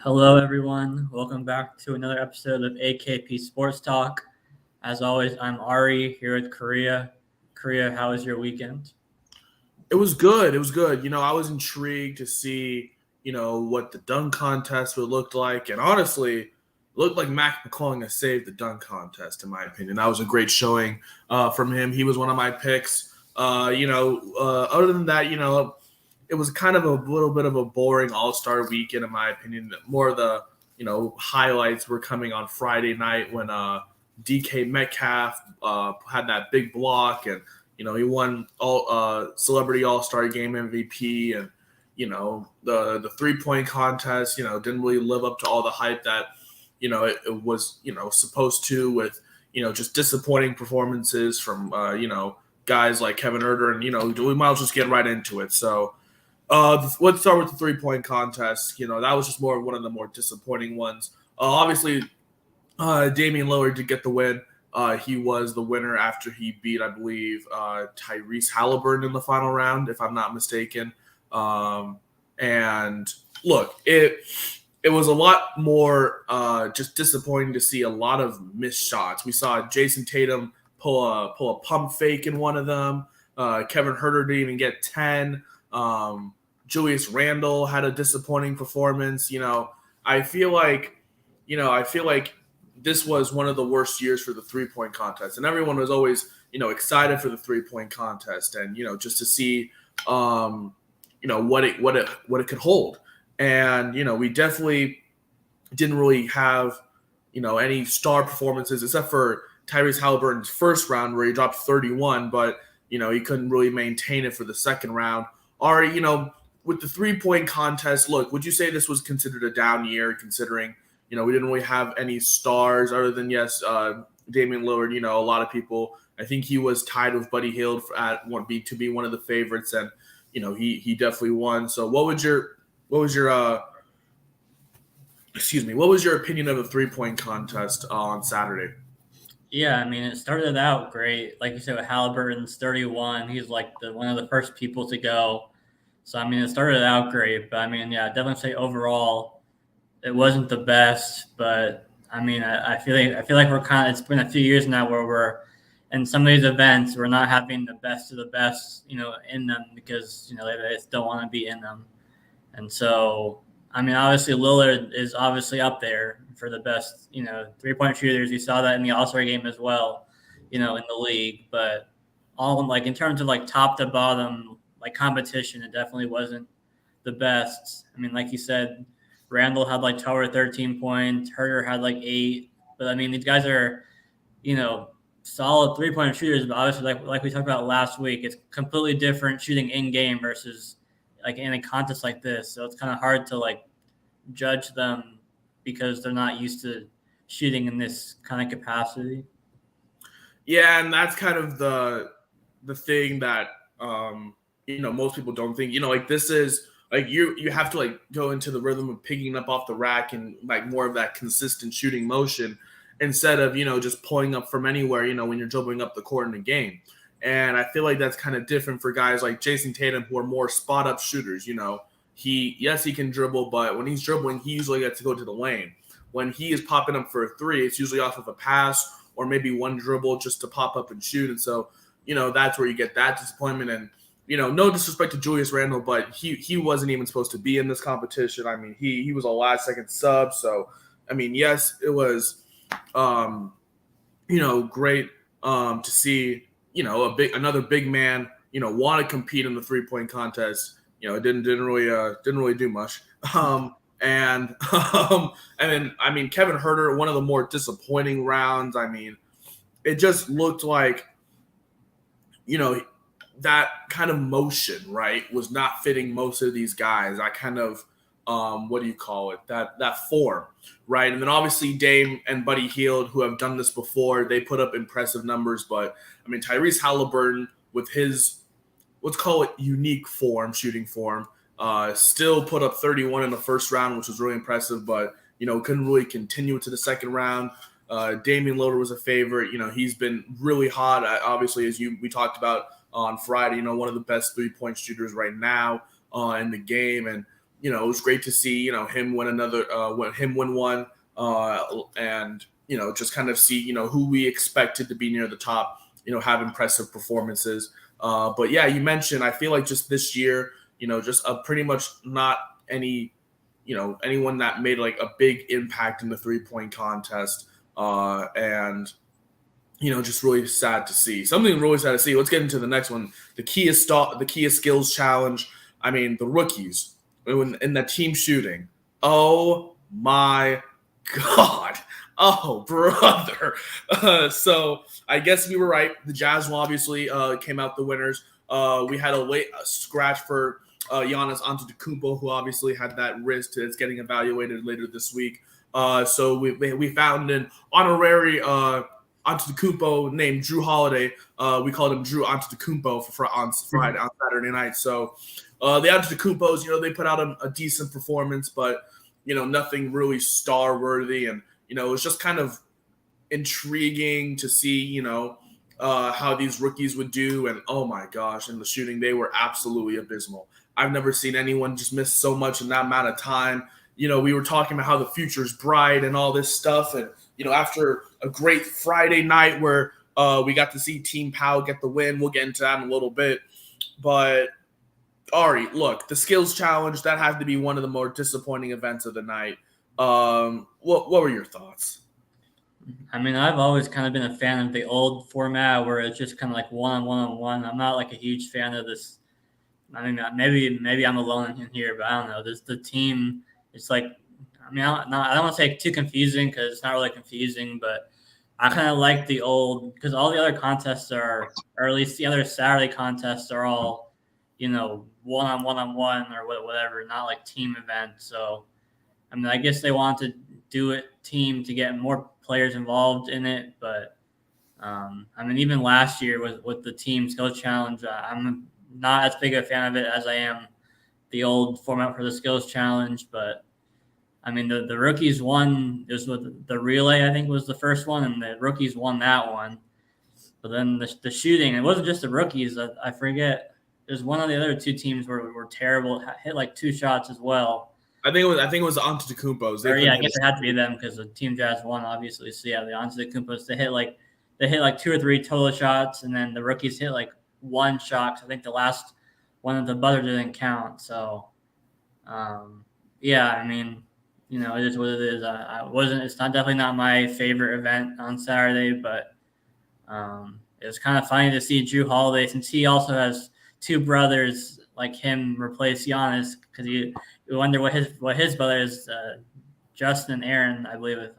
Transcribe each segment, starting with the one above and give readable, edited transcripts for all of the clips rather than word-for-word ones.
Hello, everyone. Welcome back to another episode of AKP Sports Talk. As always, I'm Ari here with Korea. Korea, how was your weekend? It was good. It was good. I was intrigued to see, what the dunk contest would look like. And honestly, it looked like Mac McClung has saved the dunk contest, in my opinion. That was a great showing from him. He was one of my picks. Other than that, it was kind of a little bit of a boring all-star weekend, in my opinion. More of the, highlights were coming on Friday night when DK Metcalf had that big block and he won all celebrity all-star game MVP, and the 3-point contest didn't really live up to all the hype that it was supposed to, with just disappointing performances from guys like Kevin Herter, and we might as well just get right into it. So let's start with the 3-point contest. That was just one of the more disappointing ones. Obviously, Damian Lillard did get the win. He was the winner after he beat, I believe, Tyrese Halliburton in the final round, if I'm not mistaken. And look, it was a lot more just disappointing to see a lot of missed shots. We saw Jason Tatum pull a pump fake in one of them. Kevin Herter didn't even get 10. Julius Randle had a disappointing performance. I feel like this was one of the worst years for the 3-point contest, and everyone was always, excited for the 3-point contest, and just to see, what it could hold. And we definitely didn't really have, any star performances except for Tyrese Halliburton's first round where he dropped 31, but he couldn't really maintain it for the second round. Or with the 3-point contest, look, would you say this was considered a down year, considering we didn't really have any stars other than, Damian Lillard. A lot of people, I think he was tied with Buddy Hield to be one of the favorites, and he definitely won. So what was your opinion of the 3-point contest on Saturday? Yeah, I mean, it started out great. Like you said, with Halliburton's 31, he's like one of the first people to go. So, I mean, it started out great. But, I mean, yeah, definitely say overall it wasn't the best, but I mean, I feel like we're it's been a few years now where we're in some of these events we're not having the best of the best, in them because they just don't want to be in them, and so I mean, obviously Lillard is obviously up there for the best, 3-point shooters. You saw that in the All-Star game as well, in the league, but all like in terms of like top to bottom like competition, it definitely wasn't the best. I mean, like you said, Randall had like 12 or 13 points. Herter had like 8. But I mean, these guys are, solid 3-point shooters. But obviously, like we talked about last week, it's completely different shooting in game versus like in a contest like this. So it's kind of hard to like judge them because they're not used to shooting in this kind of capacity. Yeah, and that's kind of the thing that most people don't think. Like this is like you have to like go into the rhythm of picking up off the rack and like more of that consistent shooting motion instead of just pulling up from anywhere. When you're dribbling up the court in the game, and I feel like that's kind of different for guys like Jason Tatum who are more spot up shooters. He can dribble, but when he's dribbling, he usually gets to go to the lane. When he is popping up for a 3, it's usually off of a pass or maybe one dribble just to pop up and shoot. And so, that's where you get that disappointment. And, no disrespect to Julius Randle, but he wasn't even supposed to be in this competition. I mean, he was a last-second sub. So, I mean, yes, it was, great to see, another big man, want to compete in the 3-point contest. It didn't really do much. And then I mean Kevin Herter, one of the more disappointing rounds. I mean, it just looked like that kind of motion, right, was not fitting most of these guys. I kind of what do you call it? That form, right? And then obviously Dame and Buddy Hield, who have done this before, they put up impressive numbers. But I mean Tyrese Halliburton with his, let's call it, unique shooting form, still put up 31 in the first round, which was really impressive, but, couldn't really continue it to the second round. Damian Lillard was a favorite. He's been really hot, obviously, as we talked about on Friday, one of the best 3-point shooters right now in the game. And, it was great to see him win win one, and just kind of see who we expected to be near the top, have impressive performances. But yeah, you mentioned, I feel like just this year, just pretty much not any anyone that made like a big impact in the 3-point contest, and just really sad to see. Something really sad to see. Let's get into the next one. The Kia Skills Challenge. I mean, the rookies in the team shooting. Oh my God. Oh, brother. So I guess we were right. The Jazz obviously came out the winners. We had a late scratch for Giannis Antetokounmpo, who obviously had that wrist that's getting evaluated later this week. So we found an honorary Antetokounmpo named Drew Holiday. We called him Drew Antetokounmpo on Friday, on Saturday night. So the Antetokounmpos, they put out a decent performance, but nothing really star worthy, and it was just kind of intriguing to see how these rookies would do. And oh my gosh, in the shooting, they were absolutely abysmal. I've never seen anyone just miss so much in that amount of time. We were talking about how the future's bright and all this stuff, and after a great Friday night where we got to see Team Powell get the win. We'll get into that in a little bit. But, Ari, look, the skills challenge, that had to be one of the more disappointing events of the night. What were your thoughts? I mean, I've always kind of been a fan of the old format where it's just kind of like one-on-one. I'm not like a huge fan of this. I mean, maybe I'm alone in here, but I don't know. The team, it's like, I mean, I don't want to say too confusing because it's not really confusing, but I kind of like the old, because all the other contests are, or at least the other Saturday contests are all, one-on-one or whatever, not like team events. So, I mean, I guess they want to do it team to get more players involved in it, but I mean, even last year with the team skills challenge, I'm not as big a fan of it as I am the old format for the skills challenge, but I mean, the rookies won. It was with the relay, I think, was the first one, and the rookies won that one. But then the shooting, it wasn't just the rookies. I forget. There's one of the other two teams were terrible. Hit like 2 shots as well. I think it was Antetokounmpos. Yeah, I guess it had to be them because the Team Jazz won, obviously. So yeah, the Antetokounmpos, they hit like 2 or 3 total shots, and then the rookies hit like 1 shot. I think the last one of the buzzer didn't count. So, yeah, I mean, it is what it is. It's definitely not my favorite event on Saturday, but it was kind of funny to see Drew Holiday, since he also has 2 brothers like him, replace Giannis, because you wonder what his brothers, Justin and Aaron, I believe,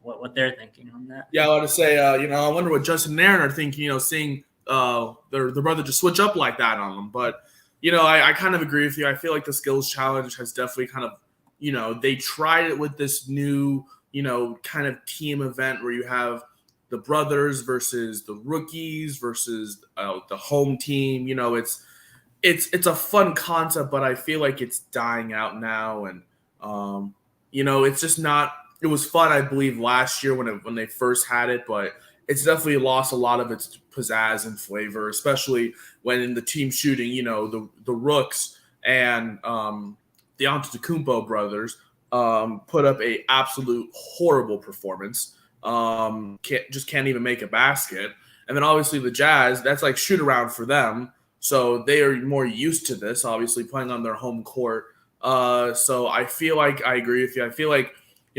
what they're thinking on that. Yeah, I want to say, I wonder what Justin and Aaron are thinking, seeing their brother just switch up like that on them. But, I kind of agree with you. I feel like the skills challenge has definitely kind of, they tried it with this new, kind of team event where you have the brothers versus the rookies versus the home team. It's a fun concept, but I feel like it's dying out now. And, it's just not – it was fun, I believe, last year when they first had it, but it's definitely lost a lot of its pizzazz and flavor, especially when in the team shooting, the Rooks and the Antetokounmpo brothers put up a absolute horrible performance. Can't even make a basket. And then obviously the Jazz, that's like shoot around for them. So they are more used to this, obviously playing on their home court. So I feel like I agree with you. I feel like,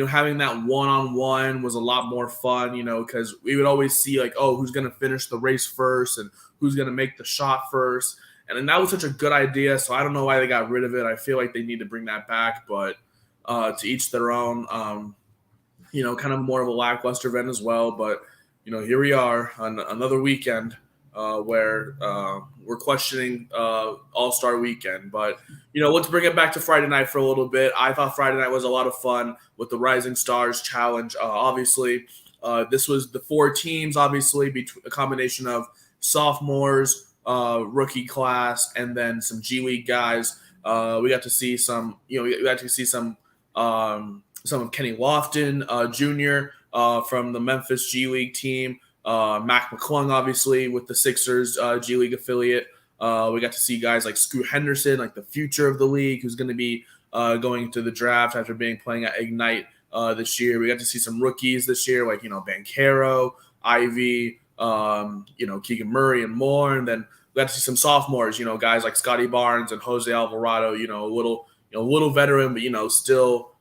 having that one-on-one was a lot more fun, because we would always see like, oh, who's going to finish the race first and who's going to make the shot first. And then that was such a good idea. So I don't know why they got rid of it. I feel like they need to bring that back, but to each their own. Kind of more of a lackluster event as well. But, here we are on another weekend where we're questioning All-Star Weekend. But, let's bring it back to Friday night for a little bit. I thought Friday night was a lot of fun with the Rising Stars Challenge. Obviously, this was the 4 teams, obviously, a combination of sophomores, rookie class, and then some G League guys. We got to see some, some of Kenny Lofton Jr. From the Memphis G League team. Mac McClung, obviously, with the Sixers G League affiliate. We got to see guys like Scoot Henderson, like the future of the league, who's going to be going into the draft after playing at Ignite this year. We got to see some rookies this year, like Banchero, Ivy, Keegan Murray, and more. And then we got to see some sophomores, guys like Scotty Barnes and Jose Alvarado. A little veteran, but still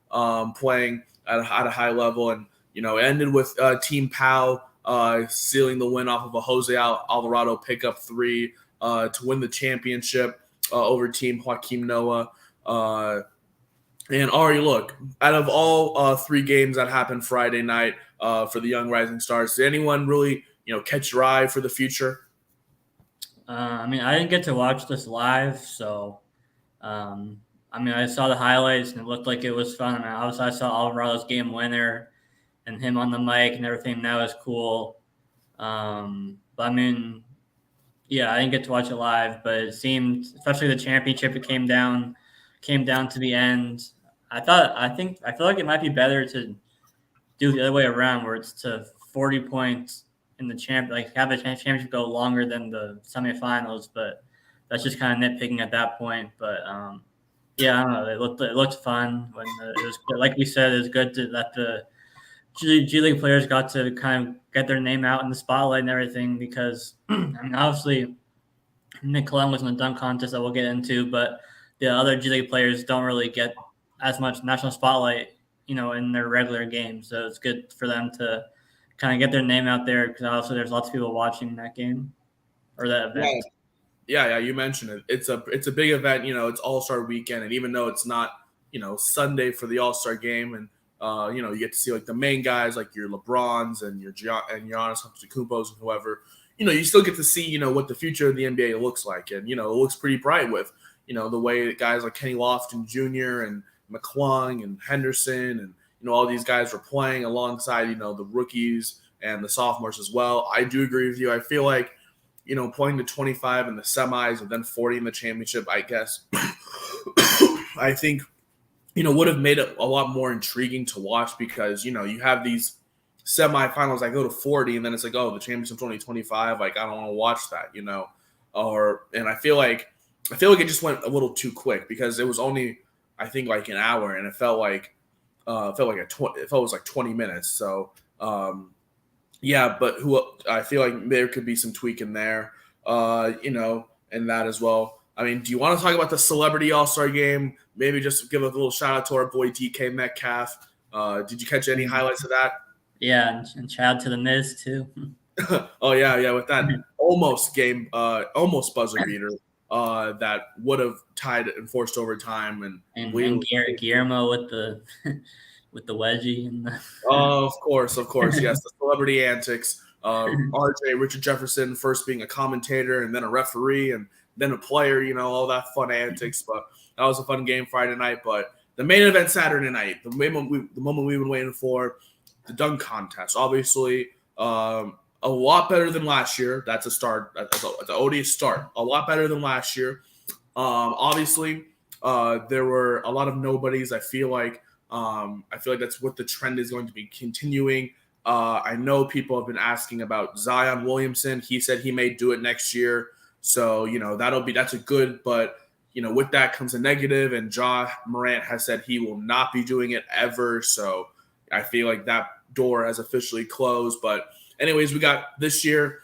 playing at a high level. And ended with Team Pau sealing the win off of a Jose Alvarado pickup three to win the championship over Team Joaquim Noah. And Ari, look, out of all three games that happened Friday night for the Young Rising Stars, did anyone really, catch your eye for the future? I didn't get to watch this live, so I saw the highlights and it looked like it was fun. Obviously, I saw Alvarado's game winner and him on the mic and everything. That was cool. But yeah, I didn't get to watch it live, but it seemed, especially the championship, it came down to the end. I feel like it might be better to do the other way around, where it's to 40 points in the have the championship go longer than the semifinals. But that's just kind of nitpicking at that point. But yeah, I don't know. It looked fun when it was, like we said, it was good that the G League players got to kind of get their name out in the spotlight and everything, because obviously Nick Clem was in the dunk contest that we'll get into, but the other G League players don't really get as much national spotlight, in their regular games. So it's good for them to kind of get their name out there, because also there's lots of people watching that game or that event. Yeah, you mentioned it. It's a big event. It's All-Star weekend, and even though it's not Sunday for the All-Star game, and you get to see like the main guys like your LeBrons and your Giannis Antetokounmpos and whoever. You still get to see what the future of the NBA looks like, and it looks pretty bright with the way that guys like Kenny Lofton Jr. and McClung and Henderson and all these guys were playing alongside the rookies and the sophomores as well. I do agree with you. I feel like playing to 25 in the semis and then 40 in the championship, I guess I think would have made it a lot more intriguing to watch, because you have these semifinals that go to 40 and then it's like, oh, the championship's only 25. Like, I don't want to watch that, and I feel like it just went a little too quick, because it was only, I think, like an hour, and it felt like it was like 20 minutes. So yeah, but I feel like there could be some tweaking there, and that as well. Do you want to talk about the Celebrity All-Star Game? Maybe just give a little shout out to our boy DK Metcalf. Did you catch any highlights of that? Yeah, and shout out to the Miz too. Oh yeah, with that almost buzzer beater that would have tied it and forced overtime, and Guillermo with the with the wedgie and the of course, yes, the celebrity antics. RJ Richard Jefferson first being a commentator and then a referee and then a player, all that fun antics. But that was a fun game Friday night. But the main event Saturday night, the moment we've been waiting for, the dunk contest. Obviously, a lot better than last year. That's a start. That's an odious start. A lot better than last year. Obviously, there were a lot of nobodies. I feel like that's what the trend is going to be continuing. I know people have been asking about Zion Williamson. He said he may do it next year. So, that's a good, but, with that comes a negative, and Ja Morant has said he will not be doing it ever. So I feel like that door has officially closed. But anyways, we got this year,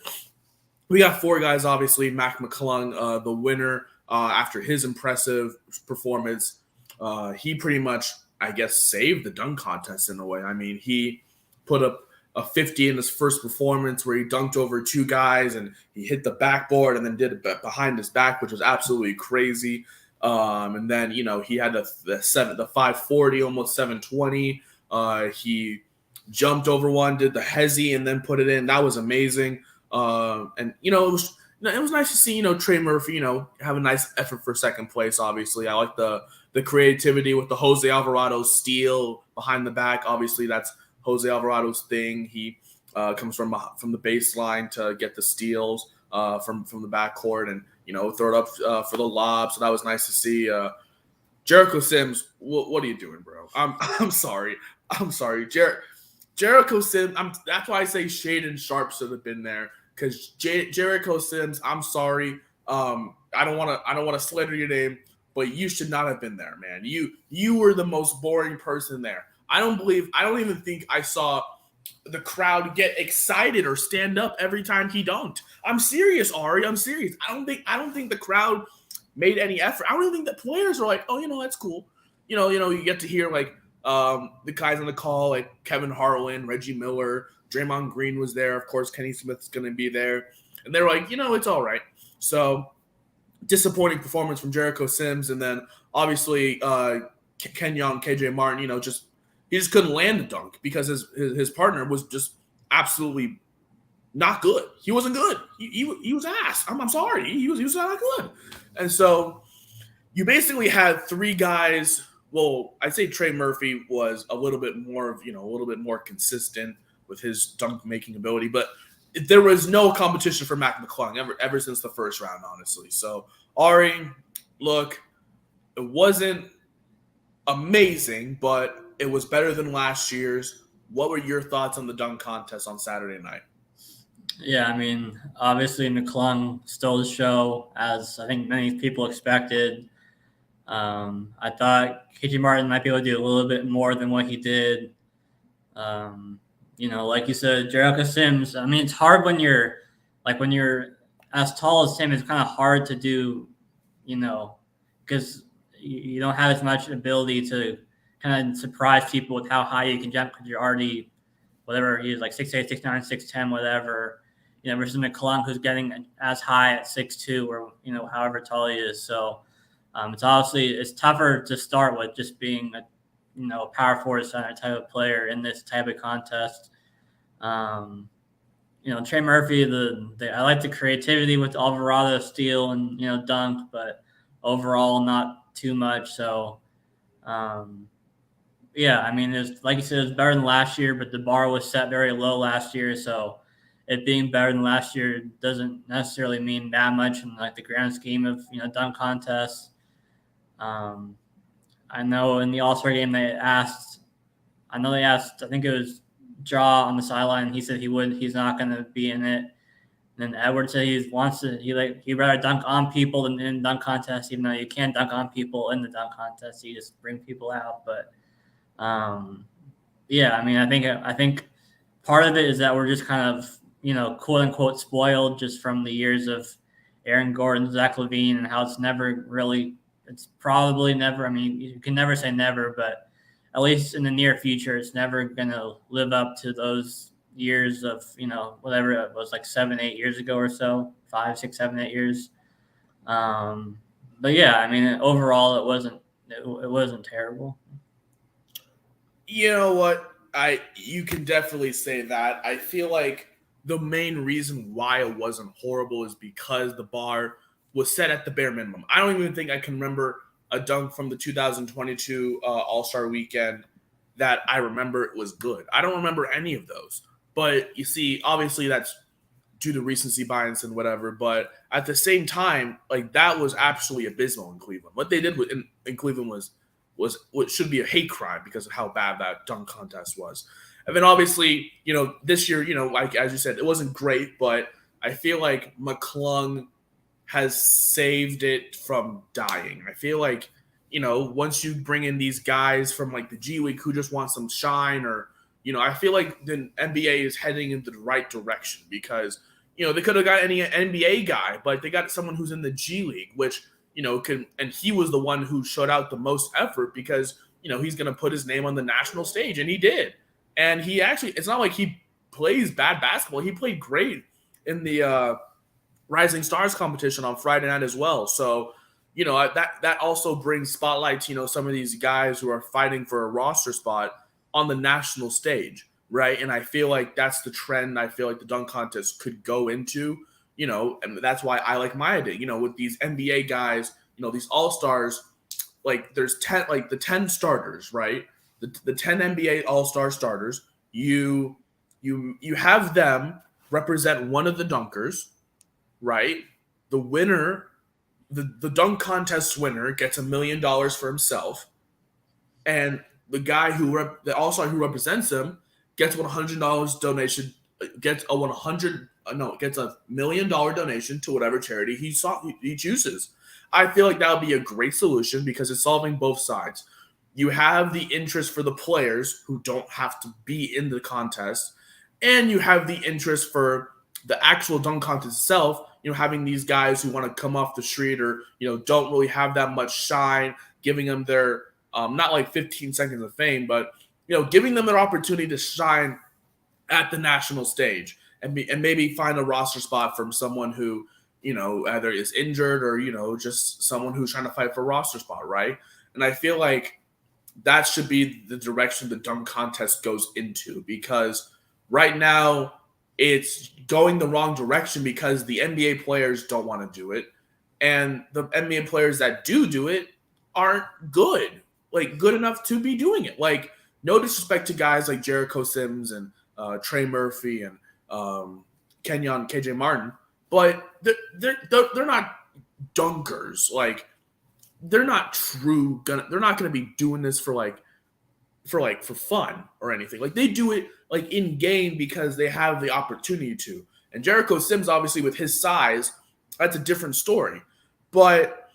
we got four guys, obviously. Mac McClung, the winner, after his impressive performance. He pretty much, I guess, saved the dunk contest in a way. He put up a 50 in his first performance where he dunked over two guys and he hit the backboard and then did it behind his back, which was absolutely crazy. And then, he had the 540, almost 720. He jumped over one, did the hezzy, and then put it in. That was amazing. And, it was nice to see, Trey Murphy, have a nice effort for second place, obviously. I like the creativity with the Jose Alvarado steal behind the back. Obviously, that's Jose Alvarado's thing. He comes from the baseline to get the steals from the backcourt and, throw it up for the lob. So that was nice to see. Jericho Sims, what are you doing, bro? I'm sorry. Jericho Sims, that's why I say Shaden Sharp should have been there, because Jericho Sims, I'm sorry. I don't want to slander your name, but you should not have been there, man. You were the most boring person there. I don't even think I saw the crowd get excited or stand up every time he dunked. I'm serious, Ari. I'm serious. I don't think the crowd made any effort. I don't even think that players are like, oh, that's cool. You get to hear like the guys on the call, like Kevin Harlan, Reggie Miller, Draymond Green was there. Of course, Kenny Smith's going to be there. And they're like, it's all right. So disappointing performance from Jericho Sims. And then obviously Ken Young, KJ Martin, he just couldn't land a dunk because his partner was just absolutely not good. He wasn't good. He was ass. I'm sorry. He was not good. And so you basically had three guys. Well, I'd say Trey Murphy was a little bit more consistent with his dunk making ability, but there was no competition for Mac McClung ever since the first round, honestly. So Ari, look, it wasn't amazing, but it was better than last year's. What were your thoughts on the dunk contest on Saturday night? Yeah, I mean, obviously McClung stole the show, as I think many people expected. I thought KJ Martin might be able to do a little bit more than what he did. Like you said, Jericho Sims. I mean, it's hard when you're as tall as him. It's kind of hard to do, because you don't have as much ability to kind of surprise people with how high you can jump because you're already whatever he is, like 6'8", 6'9", 6'10", whatever. Versus McClung, who's getting as high at 6'2", or however tall he is. So it's tougher to start with just being a power forward center type of player in this type of contest. Trey Murphy, I like the creativity with Alvarado steal and dunk, but overall not too much. So yeah, I mean, it's like you said, it's better than last year, but the bar was set very low last year, so it being better than last year doesn't necessarily mean that much in like the grand scheme of dunk contests. I know in the All-Star game they asked, I think it was Jaw on the sideline. He said he's not going to be in it. And then Edwards said he'd rather dunk on people than in dunk contests, even though you can't dunk on people in the dunk contest. You just bring people out, but. Yeah, I mean, I think part of it is that we're just kind of, quote unquote spoiled just from the years of Aaron Gordon, Zach LaVine, and how it's probably never, I mean, you can never say never, but at least in the near future, it's never going to live up to those years of, whatever it was, like 7, 8 years ago or so, 5, 6, 7, 8 years. But yeah, I mean, overall, it wasn't terrible. You know what? You can definitely say that. I feel like the main reason why it wasn't horrible is because the bar was set at the bare minimum. I don't even think I can remember a dunk from the 2022 All-Star Weekend that I remember it was good. I don't remember any of those. But you see, obviously that's due to recency bias and whatever. But at the same time, like that was absolutely abysmal in Cleveland. What they did in Cleveland was what should be a hate crime because of how bad that dunk contest was. And then obviously, this year, like as you said, it wasn't great, but I feel like McClung has saved it from dying. I feel like, once you bring in these guys from like the G League who just want some shine or, I feel like the NBA is heading into the right direction because, they could have got any NBA guy, but they got someone who's in the G League, which, and he was the one who showed out the most effort because, he's going to put his name on the national stage, and he did. And he actually, it's not like he plays bad basketball. He played great in the Rising Stars competition on Friday night as well. So, that also brings spotlight to, some of these guys who are fighting for a roster spot on the national stage, right? And I feel like that's the trend I feel like the dunk contest could go into. And that's why I like my idea, with these NBA guys, these all-stars, like there's 10, like the 10 starters, right? The 10 NBA all-star starters, you have them represent one of the dunkers, right? The winner, the dunk contest winner gets $1 million for himself. And the guy the all-star who represents him gets $100 donation, gets a $1 million donation to whatever charity he chooses. I feel like that would be a great solution because it's solving both sides. You have the interest for the players who don't have to be in the contest, and you have the interest for the actual dunk contest itself. Having these guys who want to come off the street or don't really have that much shine, giving them their not like 15 seconds of fame, but giving them their opportunity to shine at the national stage and maybe find a roster spot from someone who either is injured or just someone who's trying to fight for a roster spot, right? And I feel like that should be the direction the dunk contest goes into, because right now it's going the wrong direction because the NBA players don't want to do it, and the NBA players that do it aren't good enough to be doing it. Like, no disrespect to guys like Jericho Sims and Trey Murphy and Kenyon KJ Martin, but they're not dunkers. Like, they're not gonna be doing this for fun or anything. Like, they do it like in game because they have the opportunity to. And Jericho Sims, obviously, with his size, that's a different story. But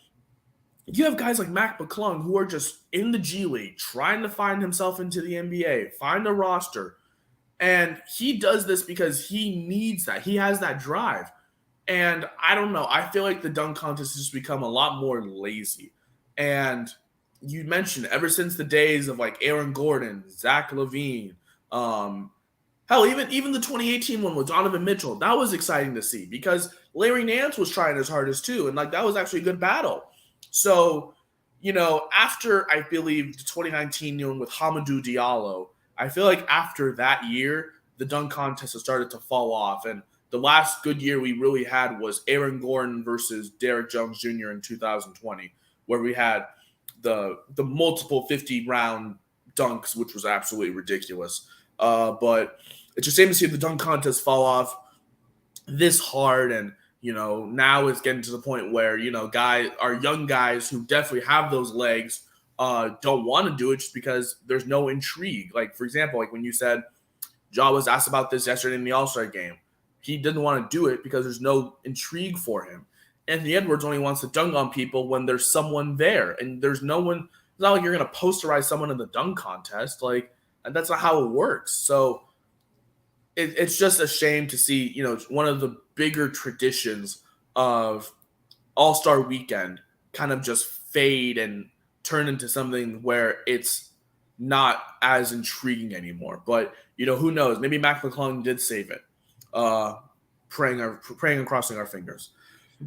you have guys like Mac McClung who are just in the G League trying to find himself into the NBA, find a roster. And he does this because he needs that. He has that drive. And I don't know. I feel like the dunk contest has just become a lot more lazy. And you mentioned ever since the days of like Aaron Gordon, Zach LaVine, hell, even the 2018 one with Donovan Mitchell, that was exciting to see because Larry Nance was trying his hardest too. And like, that was actually a good battle. So, after I believe the 2019 one with Hamidou Diallo, I feel like after that year, the dunk contest has started to fall off. And the last good year we really had was Aaron Gordon versus Derrick Jones Jr. in 2020, where we had the multiple 50-round dunks, which was absolutely ridiculous. But it's a shame to see the dunk contest fall off this hard. And, now it's getting to the point where, our young guys who definitely have those legs don't want to do it just because there's no intrigue. Like, for example, like when you said Ja was asked about this yesterday in the All-Star game, he didn't want to do it because there's no intrigue for him. Anthony Edwards only wants to dunk on people when there's someone there, and there's no one. It's not like you're going to posterize someone in the dunk contest. Like, and that's not how it works. So it's just a shame to see, one of the bigger traditions of All-Star Weekend kind of just fade and turn into something where it's not as intriguing anymore. But, who knows? Maybe Mac McClung did save it. Praying and crossing our fingers.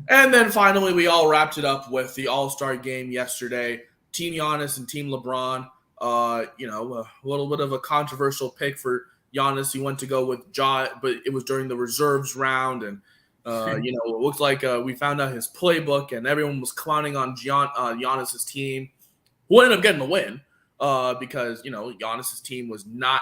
And then finally, we all wrapped it up with the All-Star game yesterday. Team Giannis and Team LeBron. A little bit of a controversial pick for Giannis. He went to go with Ja, but it was during the reserves round, and it looked like we found out his playbook, and everyone was clowning on Giannis's team, who ended up getting the win because Giannis's team was not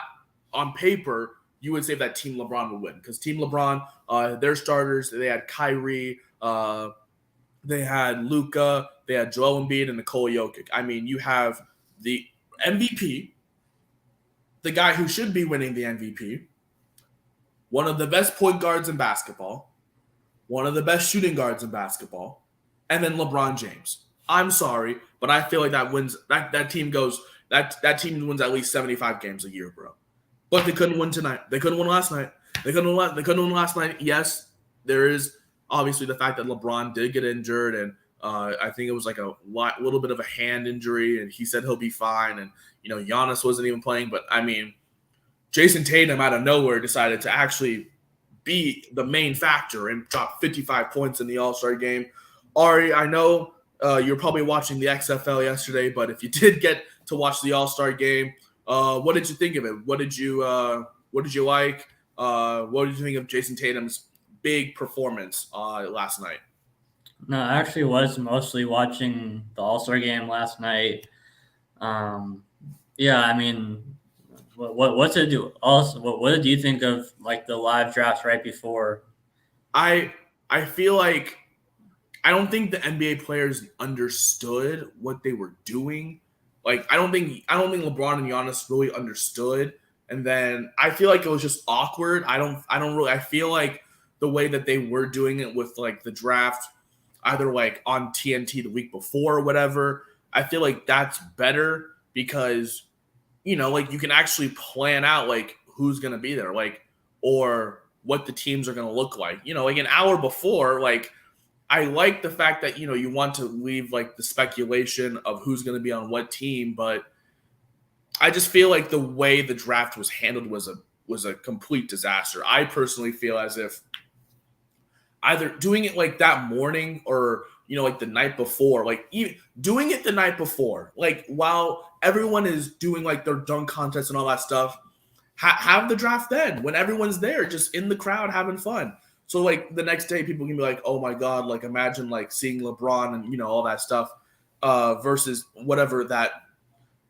on paper. You would say that Team LeBron would win because Team LeBron, their starters, they had Kyrie, they had Luka, they had Joel Embiid, and Nikola Jokic. I mean, you have the MVP, the guy who should be winning the MVP, one of the best point guards in basketball, one of the best shooting guards in basketball, and then LeBron James. I'm sorry, but I feel like that team wins at least 75 games a year, bro. But they couldn't win tonight. They couldn't win last night. They couldn't win last night. Yes, there is obviously the fact that LeBron did get injured, and I think it was like a little bit of a hand injury, and he said he'll be fine. And Giannis wasn't even playing. But I mean, Jason Tatum out of nowhere decided to actually be the main factor and drop 55 points in the All-Star game. Ari, I know you're probably watching the XFL yesterday, but if you did get to watch the All-Star game, what did you think of it? What did you like? What did you think of Jason Tatum's big performance last night? No, I actually was mostly watching the All-Star game last night. Yeah, I mean, what's it do? Also, what did you think of like the live drafts right before? I feel like I don't think the NBA players understood what they were doing. Like, I don't think LeBron and Giannis really understood. And then I feel like it was just awkward. I feel like the way that they were doing it with like the draft, either like on TNT the week before or whatever. I feel like that's better because like you can actually plan out like who's going to be there, like, or what the teams are going to look like. Like an hour before, like I like the fact that you want to leave like the speculation of who's going to be on what team, but I just feel like the way the draft was handled was a complete disaster. I personally feel as if either doing it like that morning or like the night before, like even doing it the night before, like while everyone is doing like their dunk contest and all that stuff, have the draft then when everyone's there just in the crowd having fun. So like the next day people can be like, oh my god, like imagine like seeing LeBron and all that stuff versus whatever that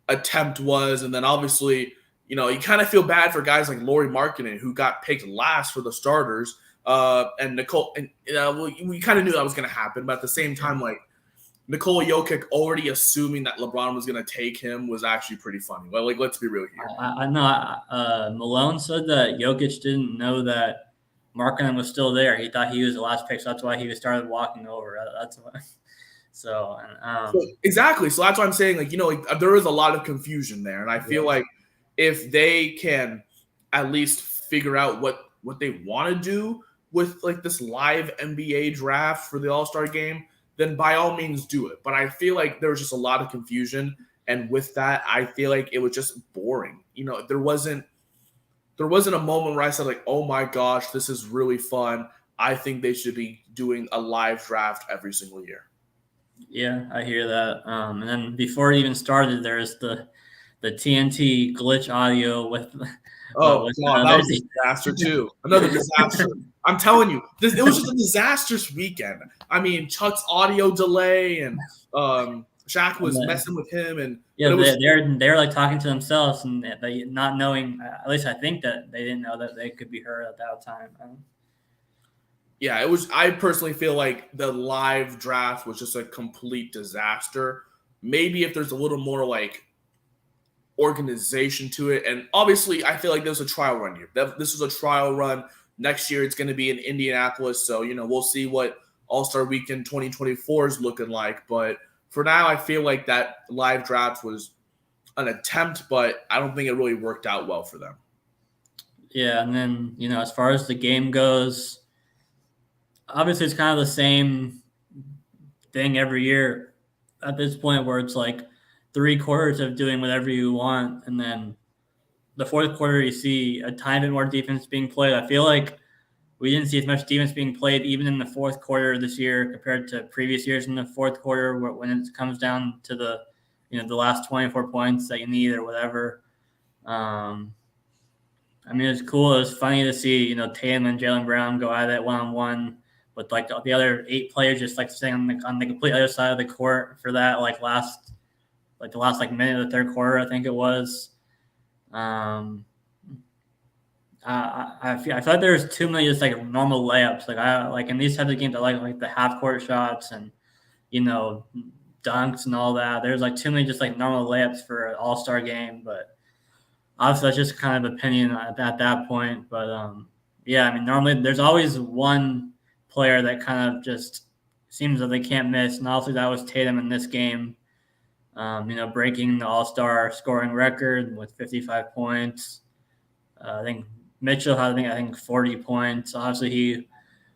attempt was. And then obviously you kind of feel bad for guys like Lauri Markkanen who got picked last for the starters. And Nicole, and we kind of knew that was going to happen, but at the same time, like Nikola Jokic already assuming that LeBron was going to take him was actually pretty funny. But like, let's be real here. I know Malone said that Jokic didn't know that Markkanen was still there. He thought he was the last pick, so that's why he started walking over. That's why. So exactly. So that's why I'm saying, like, like there is a lot of confusion there, and I feel like if they can at least figure out what they want to do with like this live NBA draft for the All-Star game, then by all means do it. But I feel like there was just a lot of confusion. And with that, I feel like it was just boring. There wasn't a moment where I said like, oh my gosh, this is really fun. I think they should be doing a live draft every single year. Yeah, I hear that. And then before it even started, there's the TNT glitch audio with God, that was a disaster too. Another disaster. I'm telling you, it was just a disastrous weekend. I mean, Chuck's audio delay and Shaq was messing with him, and they're like talking to themselves and they not knowing. At least I think that they didn't know that they could be heard at that time. Yeah, it was. I personally feel like the live draft was just a complete disaster. Maybe if there's a little more like organization to it, and obviously I feel like there's a trial run here. This is a trial run. Next year it's going to be in Indianapolis, so we'll see what All-Star Weekend 2024 is looking like. But for now, I feel like that live draft was an attempt, but I don't think it really worked out well for them. Yeah, and then as far as the game goes, obviously it's kind of the same thing every year at this point, where it's like 3 quarters of doing whatever you want, and then the fourth quarter you see a tiny bit more defense being played. I feel like we didn't see as much defense being played even in the fourth quarter this year compared to previous years in the fourth quarter, when it comes down to the the last 24 points that you need or whatever. I mean, it's cool. It was funny to see Tatum and Jaylen Brown go at it one-on-one with like the other 8 players just like staying on the complete other side of the court for that the last minute of the third quarter, I think it was. I feel like there's too many just like normal layups. Like in these types of games, I like the half court shots and dunks and all that. There's like too many just like normal layups for an all-star game, but obviously that's just kind of opinion at that point. But yeah, I mean normally there's always one player that kind of just seems that they can't miss, and obviously that was Tatum in this game. Breaking the all-star scoring record with 55 points. I think Mitchell had, I think 40 points. Obviously, he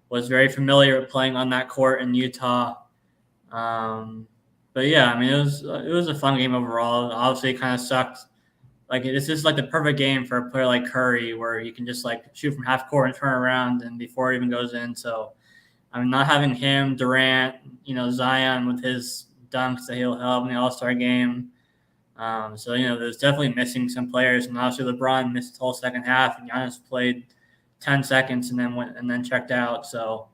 was very familiar with playing on that court in Utah. But yeah, I mean, it was a fun game overall. Obviously, it kind of sucked. Like it's just like the perfect game for a player like Curry, where he can just like shoot from half court and turn around, and before it even goes in. So, I mean, not having him, Durant, Zion with his dunks that he'll have in the All-Star game. So there's definitely missing some players, and obviously LeBron missed the whole second half, and Giannis played 10 seconds and then checked out. So,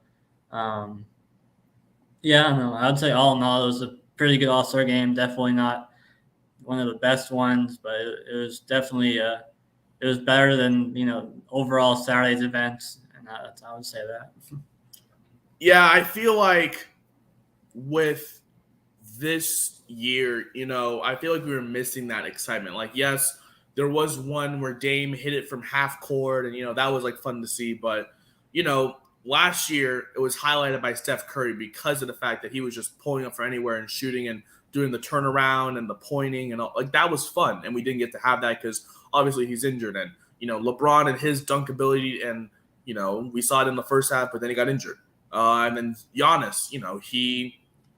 yeah, I don't know. I would say all in all, it was a pretty good All-Star game. Definitely not one of the best ones, but it was definitely it was better than overall Saturday's events, and I would say that. Yeah, I feel like with this year, I feel like we were missing that excitement. Like, yes, there was one where Dame hit it from half court, and that was like fun to see. But last year it was highlighted by Steph Curry because of the fact that he was just pulling up for anywhere and shooting and doing the turnaround and the pointing and all. Like, that was fun, and we didn't get to have that because obviously he's injured. And LeBron and his dunk ability, and we saw it in the first half, but then he got injured. And then Giannis, he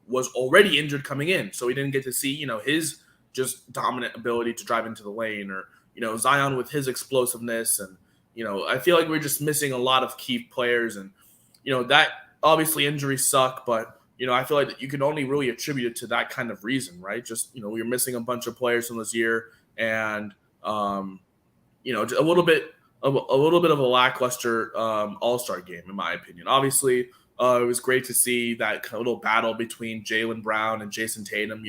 was already injured coming in, so we didn't get to see his just dominant ability to drive into the lane, or Zion with his explosiveness. And I feel like we're just missing a lot of key players. And that obviously injuries suck, but I feel like you can only really attribute it to that kind of reason, right? Just we're missing a bunch of players from this year, and a little bit of a lackluster All-Star game, in my opinion. Obviously, it was great to see that little battle between Jaylen Brown and Jason Tatum.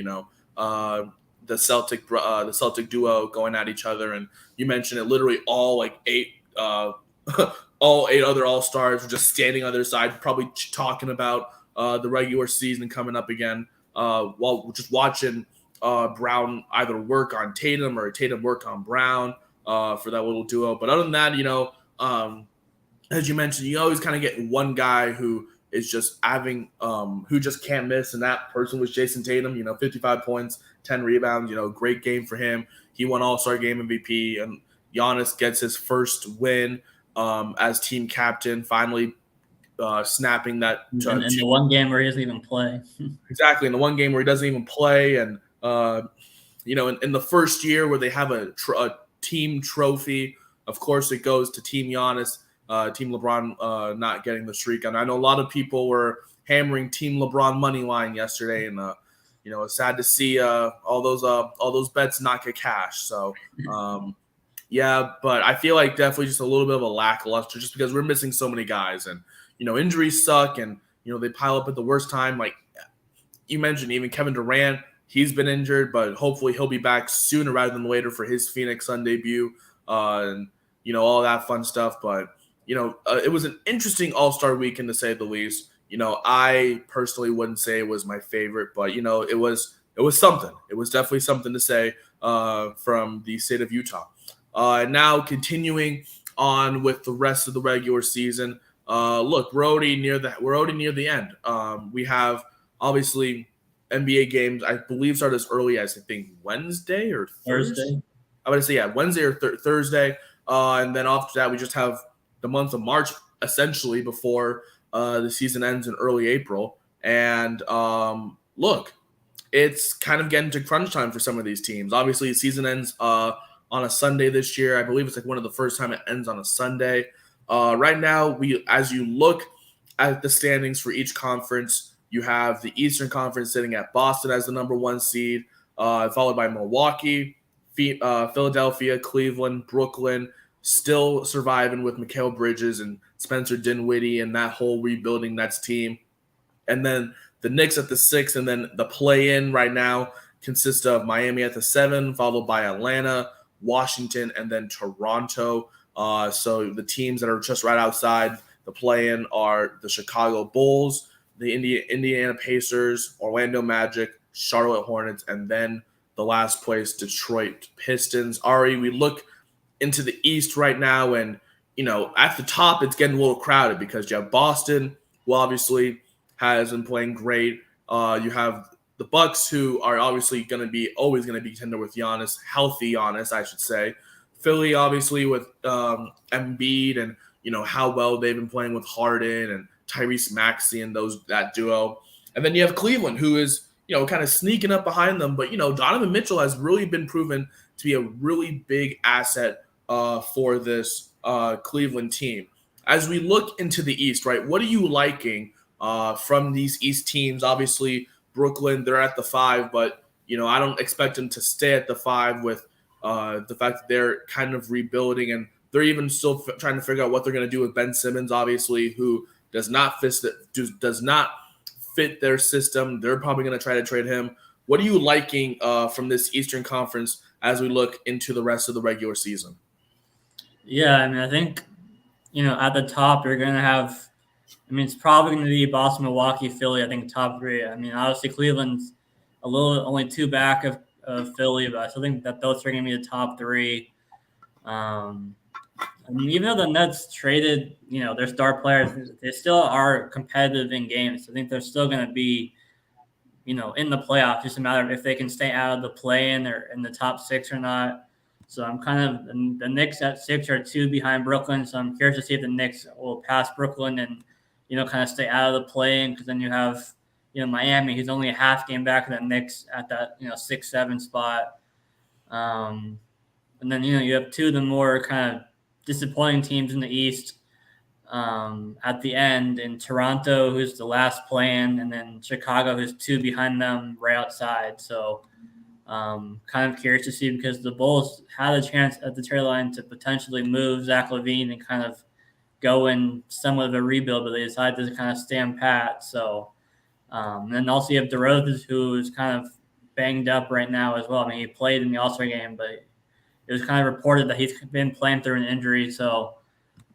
The Celtic duo going at each other, and you mentioned it. Literally, all like eight. All 8 other All-Stars were just standing on their side, probably talking about the regular season coming up again, while just watching Brown either work on Tatum or Tatum work on Brown for that little duo. But other than that, as you mentioned, you always kind of get one guy who is just having who just can't miss, and that person was Jason Tatum. 55 points, 10 rebounds. Great game for him. He won All-Star Game MVP, and Giannis gets his first win as team captain, finally snapping that. In the one game where he doesn't even play. Exactly, in the one game where he doesn't even play. And, in the first year where they have a team trophy, of course it goes to Team Giannis, Team LeBron not getting the streak. And I know a lot of people were hammering Team LeBron money line yesterday, and it's sad to see all those bets not get cashed. So, yeah, but I feel like definitely just a little bit of a lackluster, just because we're missing so many guys, and injuries suck, and they pile up at the worst time. Like you mentioned, even Kevin Durant, he's been injured, but hopefully he'll be back sooner rather than later for his Phoenix Sun debut, and all that fun stuff. But it was an interesting All-Star weekend, to say the least. I personally wouldn't say it was my favorite, but it was something. It was definitely something to say from the state of Utah. Now continuing on with the rest of the regular season. Look, we're already near the end. We have obviously NBA games, I believe, start as early as I think Wednesday or Thursday. I would say Wednesday or Thursday, and then after that we just have the month of March essentially before the season ends in early April. And look, it's kind of getting to crunch time for some of these teams. Obviously, the season ends on a Sunday this year. I believe it's like one of the first time it ends on a Sunday. Right now, as you look at the standings for each conference, you have the Eastern Conference sitting at Boston as the number 1 seed, followed by Milwaukee, Philadelphia, Cleveland, Brooklyn, still surviving with Mikal Bridges and Spencer Dinwiddie and that whole rebuilding Nets team. And then the Knicks at the 6, and then the play-in right now consists of Miami at the 7, followed by Atlanta, Washington, and then Toronto. So the teams that are just right outside the play-in are the Chicago Bulls, the Indiana Pacers, Orlando Magic, Charlotte Hornets, and then the last place, Detroit Pistons. Ari, we look into the East right now, and at the top it's getting a little crowded because you have Boston, who obviously has been playing great. You have the Bucks, who are obviously always going to be contender with Giannis, healthy Giannis, I should say. Philly, obviously, with Embiid and how well they've been playing with Harden and Tyrese Maxey and that duo. And then you have Cleveland, who is kind of sneaking up behind them. But Donovan Mitchell has really been proven to be a really big asset for this Cleveland team. As we look into the East, right, what are you liking from these East teams? Obviously, Brooklyn, they're at the 5, but I don't expect them to stay at the 5 with the fact that they're kind of rebuilding, and they're even still trying to figure out what they're going to do with Ben Simmons, obviously, who does not fit their system. They're probably going to try to trade him. What are you liking from this Eastern Conference as we look into the rest of the regular season? Yeah, I mean, I think, at the top, you're going to have – it's probably going to be Boston, Milwaukee, Philly, I think, top 3. I mean, obviously, Cleveland's only 2 back of Philly, but I still think that those are going to be the top 3. I And even though the Nets traded, their star players, they still are competitive in games. I think they're still going to be, in the playoffs. Just a matter of if they can stay out of the play-in or in the top six or not. So I'm kind of the Knicks at 6 are 2 behind Brooklyn. So I'm curious to see if the Knicks will pass Brooklyn and kind of stay out of the play-in, because then you have Miami, who's only a half game back of the Knicks at that 6-7 spot. And then you have two of the more kind of disappointing teams in the East at the end, in Toronto, who's the last play-in, and then Chicago, who's 2 behind them right outside. So kind of curious to see, because the Bulls had a chance at the trade line to potentially move Zach LaVine and kind of go in somewhat of a rebuild, but they decided to kind of stand pat. So and then also you have DeRozan, who is kind of banged up right now as well. I mean, he played in the All-Star game, but it was kind of reported that he's been playing through an injury. So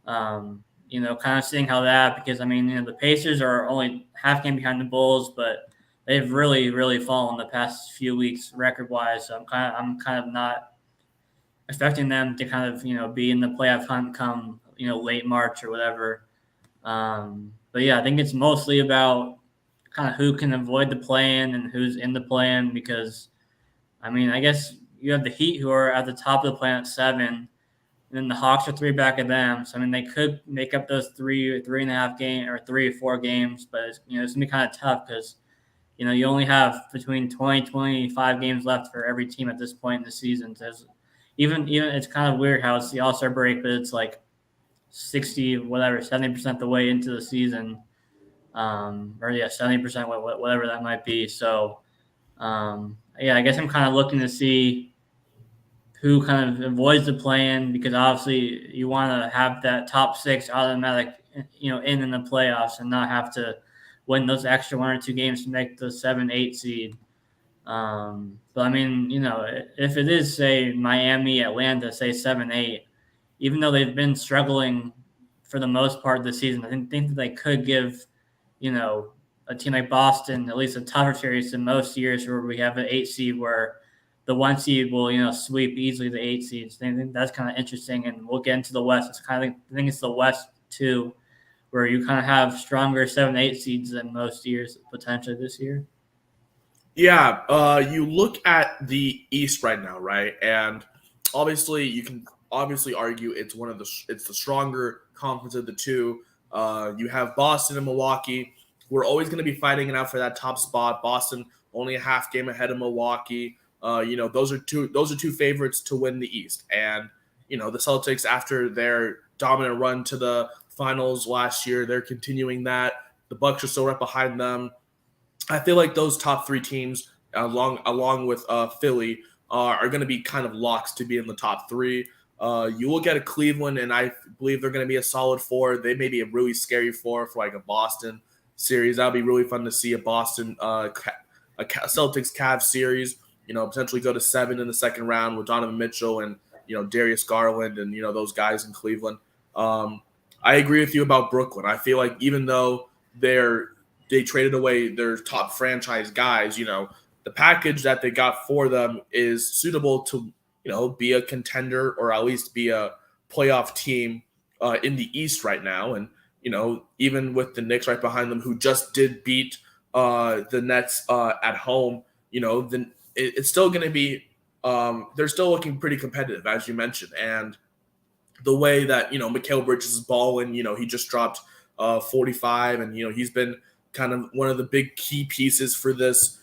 kind of seeing how that, because I mean, the Pacers are only half game behind the Bulls, but they've really, really fallen the past few weeks record wise. So I'm kind of not expecting them to kind of be in the playoff hunt come late March or whatever. But yeah, I think it's mostly about kind of who can avoid the play-in and who's in the play-in, because I mean, I guess you have the Heat, who are at the top of the play-in at 7, and then the Hawks are 3 back of them. So I mean, they could make up those 3.5 game or 3 or 4 games, but it's gonna be kind of tough, because you only have between 20-25 games left for every team at this point in the season. So even it's kind of weird how it's the All-Star break, but it's like 70% the way into the season, or yeah, 70%, whatever that might be. So yeah, I guess I'm kind of looking to see who kind of avoids the play-in, because obviously you want to have that top 6 automatic, in the playoffs, and not have to win those extra 1 or 2 games to make the 7-8 seed. But I mean, if it is, say, Miami, Atlanta, say 7-8, even though they've been struggling for the most part of the season, I think that they could give, a team like Boston at least a tougher series than most years where we have an 8 seed, where the 1 seed will, sweep easily the 8 seeds. I think that's kind of interesting, and we'll get into the West. I think it's the West too, where you kind of have stronger 7-8 seeds than most years potentially this year. Yeah, you look at the East right now, right? And obviously, you can argue it's the stronger conference of the two. You have Boston and Milwaukee. We're always going to be fighting it out for that top spot. Boston only a half game ahead of Milwaukee. Those are two favorites to win the East. And the Celtics, after their dominant run to the finals last year, they're continuing that. The Bucks are still right behind them. I feel like those top 3 teams, along with Philly, are going to be kind of locks to be in the top 3. You look at a Cleveland, and I believe they're going to be a solid 4. They may be a really scary 4 for like a Boston series. That'll be really fun to see a Boston a Celtics Cavs series. Potentially go to 7 in the second round with Donovan Mitchell and Darius Garland and those guys in Cleveland. I agree with you about Brooklyn. I feel like even though they traded away their top franchise guys, the package that they got for them is suitable to, be a contender or at least be a playoff team in the East right now. And, even with the Knicks right behind them, who just did beat the Nets at home, then it's still going to be, they're still looking pretty competitive, as you mentioned. And the way that, Mikal Bridges is balling, he just dropped 45, and, he's been kind of one of the big key pieces for this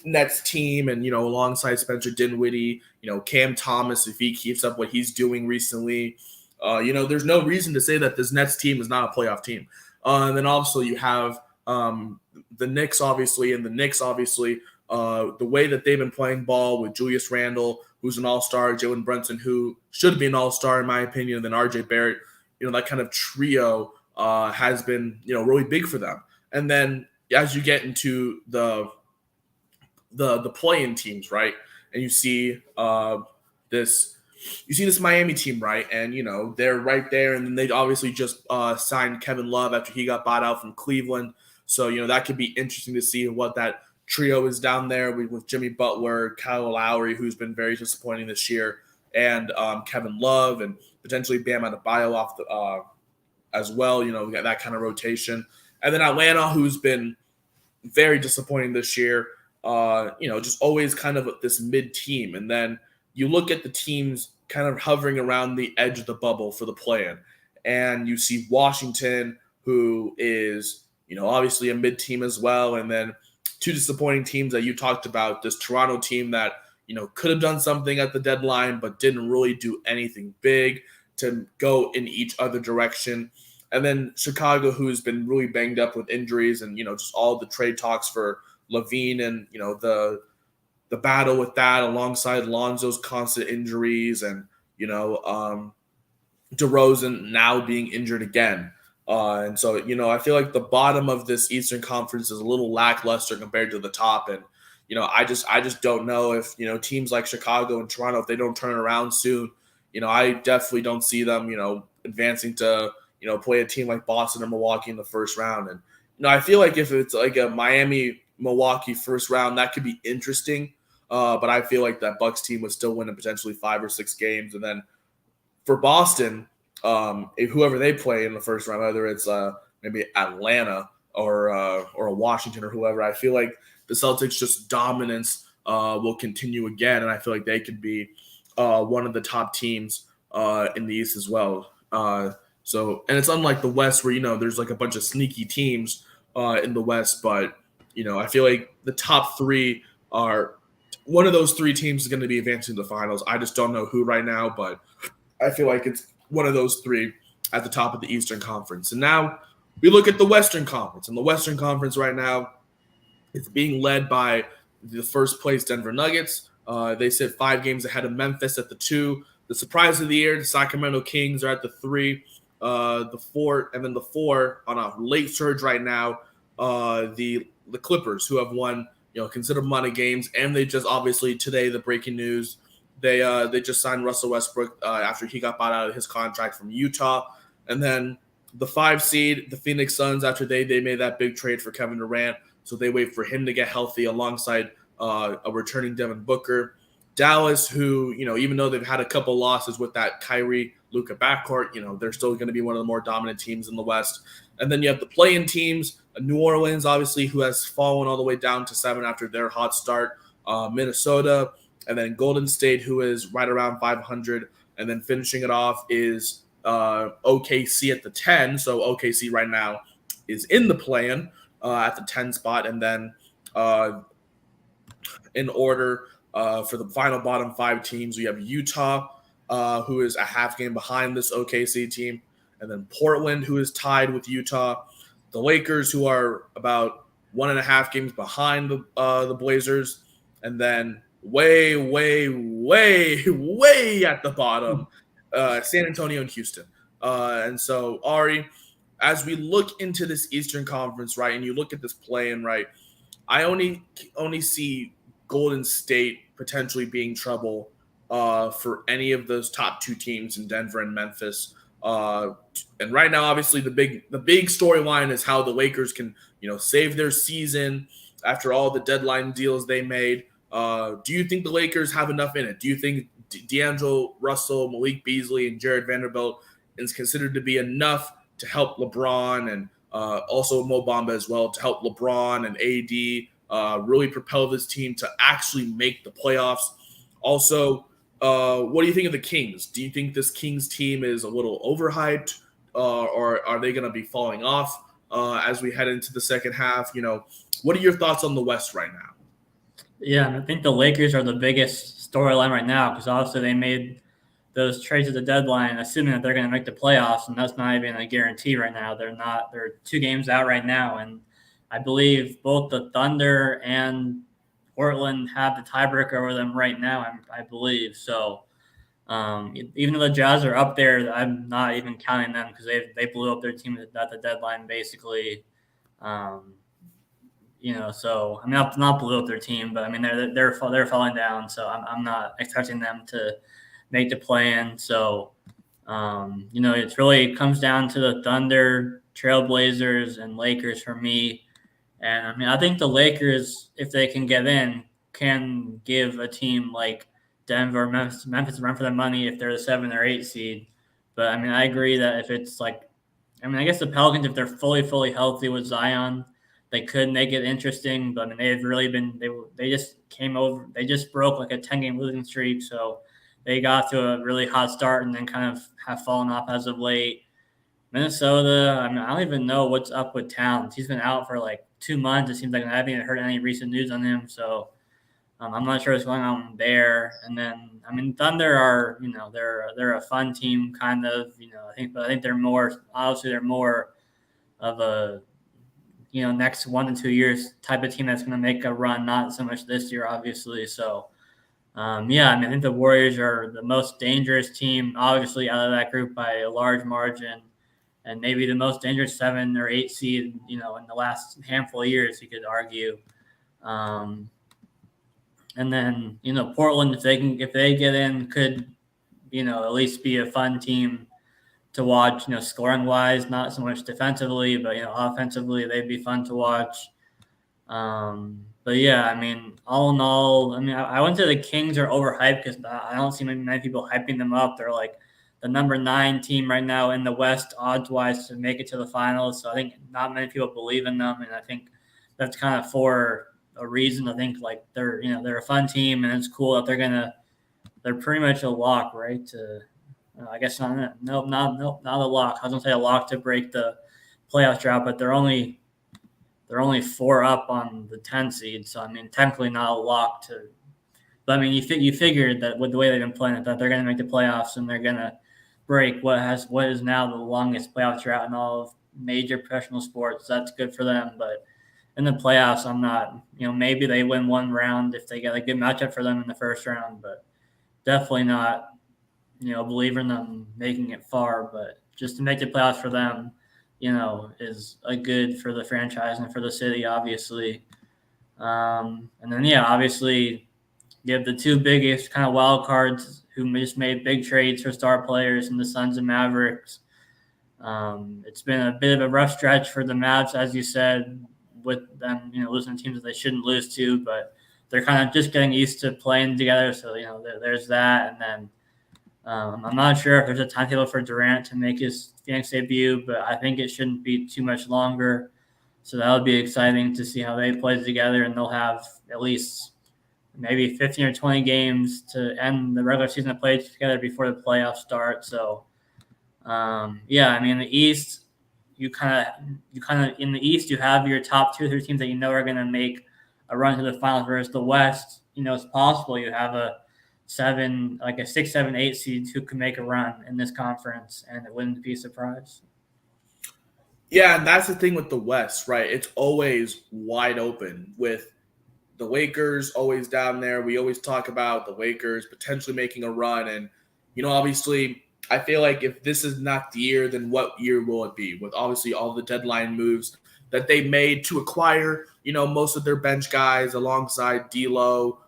Nets team, and alongside Spencer Dinwiddie, Cam Thomas, if he keeps up what he's doing recently, there's no reason to say that this Nets team is not a playoff team. And then also you have the Knicks, obviously, the way that they've been playing ball with Julius Randle, who's an all-star, Jalen Brunson, who should be an all-star in my opinion, and then RJ Barrett, that kind of trio has been really big for them. And then as you get into the play-in teams, right, and you see this Miami team, right, and they're right there, and then they obviously just signed Kevin Love after he got bought out from Cleveland, so that could be interesting to see what that trio is down there with Jimmy Butler, Kyle Lowry, who's been very disappointing this year, and Kevin Love and potentially Bam Adebayo off the as well. You know, we got that kind of rotation, and then Atlanta, who's been very disappointing this year. You know, just always kind of this mid team, and then you look at the teams kind of hovering around the edge of the bubble for the play-in, and you see Washington, who is, you know, obviously a mid team as well, and then two disappointing teams that you talked about. This Toronto team that, you know, could have done something at the deadline, but didn't really do anything big to go in each other direction. And then Chicago, who's been really banged up with injuries and, you know, just all the trade talks for Levine and, you know, the battle with that alongside Lonzo's constant injuries and, you know, DeRozan now being injured again. And so, you know, I feel like the bottom of this Eastern Conference is a little lackluster compared to the top. And, you know, I just don't know if, you know, teams like Chicago and Toronto, if they don't turn around soon, you know, I definitely don't see them, you know, advancing to, you know, play a team like Boston or Milwaukee in the first round. And, you know, I feel like if it's like a Miami Milwaukee first round, that could be interesting. But I feel like that Bucks team would still win in potentially 5 or 6 games. And then for Boston, if whoever they play in the first round, whether it's maybe Atlanta or Washington or whoever, I feel like the Celtics' just dominance will continue again, and I feel like they could be one of the top teams in the East as well. So, and it's unlike the West where, you know, there's like a bunch of sneaky teams in the West, but, you know, I feel like the top 3 are one of those 3 teams is going to be advancing to the finals. I just don't know who right now, but I feel like it's one of those 3 at the top of the Eastern Conference. And now we look at the Western Conference. And the Western Conference right now is being led by the first place Denver Nuggets. They sit 5 games ahead of Memphis at the 2. The surprise of the year, the Sacramento Kings are at the 3. The 4, and then the 4 on a late surge right now, the Clippers, who have won, you know, a considerable amount of games, and they just obviously today the breaking news, they just signed Russell Westbrook after he got bought out of his contract from Utah, and then the 5 seed, the Phoenix Suns, after they made that big trade for Kevin Durant, so they wait for him to get healthy alongside a returning Devin Booker. Dallas, who, you know, even though they've had a couple losses with that Kyrie Luka backcourt, you know, they're still going to be one of the more dominant teams in the West. And then you have the play-in teams, New Orleans, obviously, who has fallen all the way down to 7 after their hot start, Minnesota, and then Golden State, who is right around 500, and then finishing it off is OKC at the 10. So OKC right now is in the play-in at the 10 spot, and then in order for the final bottom 5 teams, we have Utah, who is a half game behind this OKC team, and then Portland, who is tied with Utah, the Lakers, who are about 1.5 games behind the Blazers, and then way at the bottom, San Antonio and Houston. And so, Ari, as we look into this Eastern Conference, right, and you look at this play-in, right, I only see Golden State potentially being trouble for any of those top 2 teams in Denver and Memphis. And right now, obviously, the big storyline is how the Lakers can, you know, save their season after all the deadline deals they made. Do you think the Lakers have enough in it? Do you think D'Angelo Russell, Malik Beasley, and Jared Vanderbilt is considered to be enough to help LeBron and also Mo Bamba as well, to help LeBron and AD really propel this team to actually make the playoffs? Also, what do you think of the Kings? Do you think this Kings team is a little overhyped, or are they going to be falling off as we head into the second half? You know, what are your thoughts on the West right now? Yeah, and I think the Lakers are the biggest storyline right now because obviously they made those trades at the deadline, assuming that they're going to make the playoffs, and that's not even a guarantee right now. They're not. They're 2 games out right now, and I believe both the Thunder and Portland have the tiebreaker over them right now. I believe so. Even though the Jazz are up there, I'm not even counting them because they blew up their team at the deadline basically. You know, so I mean, not blew up their team, but I mean they're falling down. So I'm not expecting them to make the play-in. So you know, it really comes down to the Thunder, Trailblazers, and Lakers for me. And I mean, I think the Lakers, if they can get in, can give a team like Denver, Memphis run for their money if they're the 7 or 8 seed. But I mean, I agree that if it's like, I mean, I guess the Pelicans, if they're fully healthy with Zion, they could make it interesting. But I mean, they've really been they just came over, they just broke like a 10-game losing streak, so they got to a really hot start and then kind of have fallen off as of late. Minnesota, I mean, I don't even know what's up with Towns. He's been out for like 2 months. It seems like I haven't even heard any recent news on him. So I'm not sure what's going on there. And then, I mean, Thunder are, they're a fun team, kind of. But I think they're more, obviously, they're more of a, next 1 to 2 years type of team that's going to make a run. Not so much this year, obviously. So, yeah, I mean, I think the Warriors are the most dangerous team, obviously, out of that group by a large margin. And maybe the most dangerous 7 or 8 seed, in the last handful of years, you could argue. And then, Portland, if they get in, could, at least be a fun team to watch, scoring wise, not so much defensively, but, offensively, they'd be fun to watch. But yeah, I mean, all in all, I mean, I wouldn't say the Kings are overhyped because I don't see many people hyping them up. They're like the number 9 team right now in the West, odds wise, to make it to the finals. So I think not many people believe in them, and I think that's kind of for a reason. I think like they're a fun team, and it's cool that they're pretty much a lock, right? I guess not a lock. I was gonna say a lock to break the playoff drought, but they're only 4 up on the 10 seed, so I mean technically not a lock to. But I mean you figured that with the way they've been playing, that they're going to make the playoffs and they're going to break what is now the longest playoff drought in all of major professional sports. That's good for them, but in the playoffs, I'm not. Maybe they win one round if they get a good matchup for them in the first round, but definitely not. Believer in them making it far, but just to make the playoffs for them, is a good for the franchise and for the city, obviously. And then, yeah, obviously, you have the 2 biggest kind of wild cards who just made big trades for star players in the Suns and Mavericks. It's been a bit of a rough stretch for the Mavs, as you said, with them, losing teams that they shouldn't lose to, but they're kind of just getting used to playing together. So, there's that. And then I'm not sure if there's a timetable for Durant to make his Phoenix debut, but I think it shouldn't be too much longer. So that would be exciting to see how they play together, and they'll have at least maybe 15 or 20 games to end the regular season to play together before the playoffs start. So, yeah, I mean, the East, you kind of in the East, you have your top 2 or 3 teams that are going to make a run to the finals. Whereas the West, it's possible you have a 6, 7, 8 seeds who can make a run in this conference, and it wouldn't be a surprise. Yeah, and that's the thing with the West, right? It's always wide open with the Lakers always down there. We always talk about the Lakers potentially making a run. And, obviously, I feel like if this is not the year, then what year will it be? With obviously all the deadline moves that they made to acquire, most of their bench guys alongside D'Lo,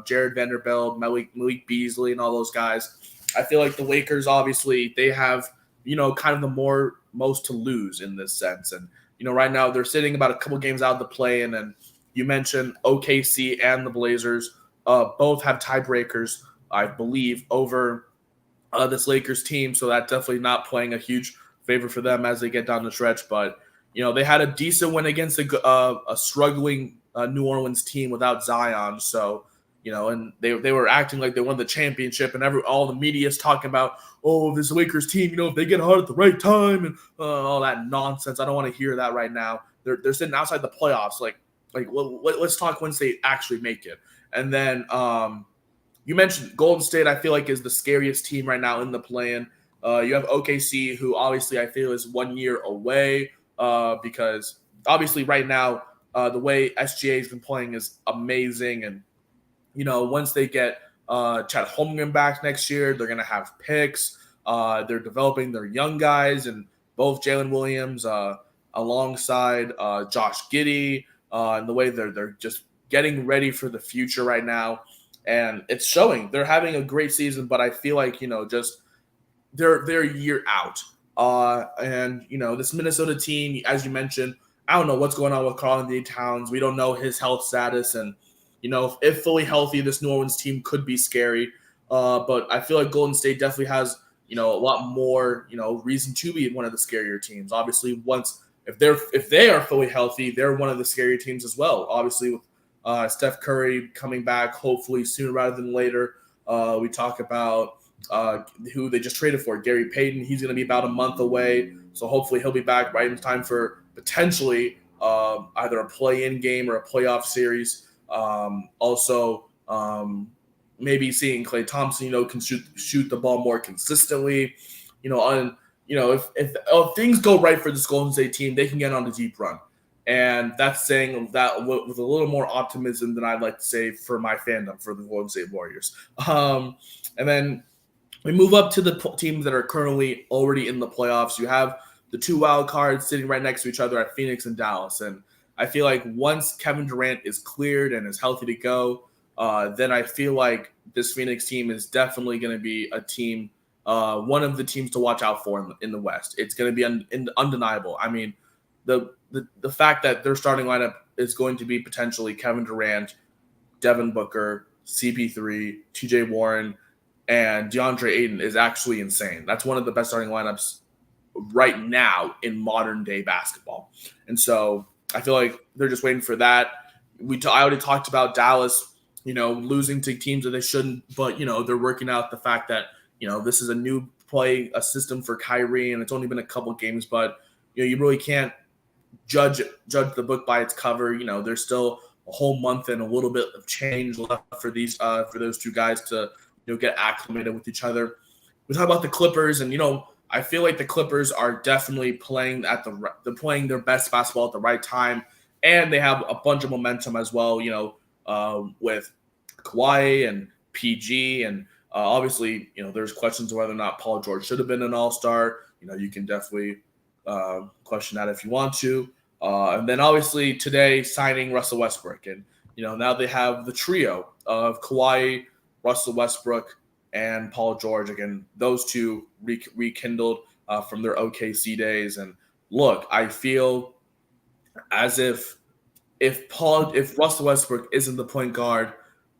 Jared Vanderbilt, Malik Beasley, and all those guys. I feel like the Lakers, obviously, they have, kind of the most to lose in this sense. And, right now they're sitting about a couple games out of the play-in, and you mentioned OKC and the Blazers both have tiebreakers, I believe, over this Lakers team. So that's definitely not playing a huge favor for them as they get down the stretch. But, they had a decent win against a struggling New Orleans team without Zion. So, and they were acting like they won the championship, and all the media is talking about, this Lakers team, if they get hot at the right time and all that nonsense. I don't want to hear that right now. They're sitting outside the playoffs. Let's talk once they actually make it. And then you mentioned Golden State, I feel like, is the scariest team right now in the play-in. You have OKC, who obviously I feel is 1 year away because obviously right now the way SGA has been playing is amazing. And, once they get Chad Holmgren back next year, they're going to have picks. They're developing their young guys, and both Jalen Williams alongside Josh Giddey, and the way they're just getting ready for the future right now. And it's showing. They're having a great season, but I feel like, just they're a year out. And, this Minnesota team, as you mentioned, I don't know what's going on with Karl-Anthony Towns. We don't know his health status. And, If fully healthy, this New Orleans team could be scary. But I feel like Golden State definitely has, a lot more, reason to be one of the scarier teams. Obviously, if they are fully healthy, they're one of the scarier teams as well. Obviously, with Steph Curry coming back, hopefully sooner rather than later. We talk about who they just traded for, Gary Payton. He's going to be about a month away, so hopefully he'll be back right in time for potentially either a play-in game or a playoff series. Also, maybe seeing Klay Thompson, can shoot the ball more consistently. If things go right for this Golden State team, they can get on a deep run. And that's saying that with a little more optimism than I'd like to say for my fandom for the Golden State Warriors. And then we move up to the teams that are currently already in the playoffs. You have the two wild cards sitting right next to each other at Phoenix and Dallas. And I feel like once Kevin Durant is cleared and is healthy to go, then I feel like this Phoenix team is definitely going to be a team, one of the teams to watch out for in the West. It's going to be undeniable. I mean, the fact that their starting lineup is going to be potentially Kevin Durant, Devin Booker, CP3, TJ Warren, and DeAndre Ayton is actually insane. That's one of the best starting lineups right now in modern day basketball. And so I feel like they're just waiting for that. I already talked about Dallas, losing to teams that they shouldn't, but, they're working out the fact that, this is a system for Kyrie, and it's only been a couple games, but, you really can't judge the book by its cover. There's still a whole month and a little bit of change left for those two guys to get acclimated with each other. We talk about the Clippers, and I feel like the Clippers are definitely playing playing their best basketball at the right time, and they have a bunch of momentum as well. With Kawhi and PG, and obviously there's questions of whether or not Paul George should have been an All-Star. You can definitely question that if you want to. And then obviously today signing Russell Westbrook. And, now they have the trio of Kawhi, Russell Westbrook, and Paul George. Again, those two rekindled from their OKC days. And look, I feel as if Russell Westbrook isn't the point guard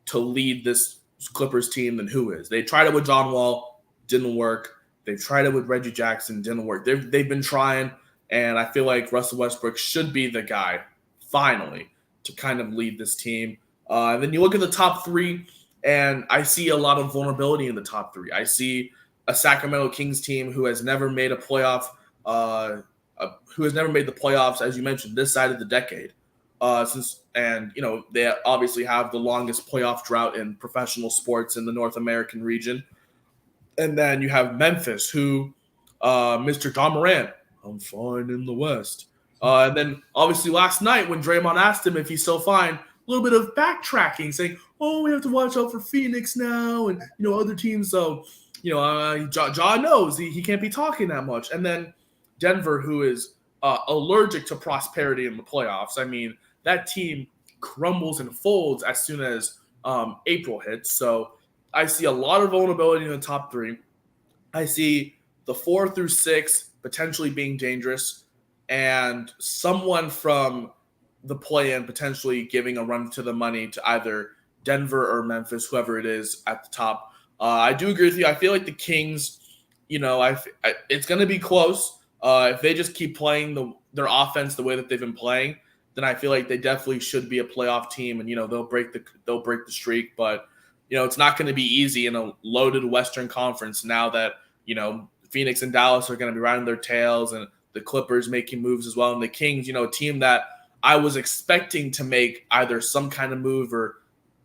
to lead this Clippers team, then who is? They tried it with John Wall, didn't work. They've tried it with Reggie Jackson, didn't work. They've been trying, and I feel like Russell Westbrook should be the guy, finally, to kind of lead this team. And then you look at the top three, and I see a lot of vulnerability in the top three. I see a Sacramento Kings team who has never made a playoff, the playoffs, as you mentioned, this side of the decade. They obviously have the longest playoff drought in professional sports in the North American region. And then you have Memphis, who Mr. John Morant, I'm fine in the West. And then obviously last night when Draymond asked him if he's still fine, a little bit of backtracking, saying, "Oh, we have to watch out for Phoenix now, and other teams." So John knows he can't be talking that much. And then Denver, who is allergic to prosperity in the playoffs. I mean, that team crumbles and folds as soon as April hits. So I see a lot of vulnerability in the top three. I see the 4 through 6 potentially being dangerous, and someone from the play-in potentially giving a run to the money to either Denver or Memphis, whoever it is at the top. I do agree with you. I feel like the Kings, it's going to be close. If they just keep playing their offense the way that they've been playing, then I feel like they definitely should be a playoff team, and they'll break the streak. But it's not going to be easy in a loaded Western Conference now that Phoenix and Dallas are going to be riding their tails, and the Clippers making moves as well, and the Kings, a team that I was expecting to make either some kind of move or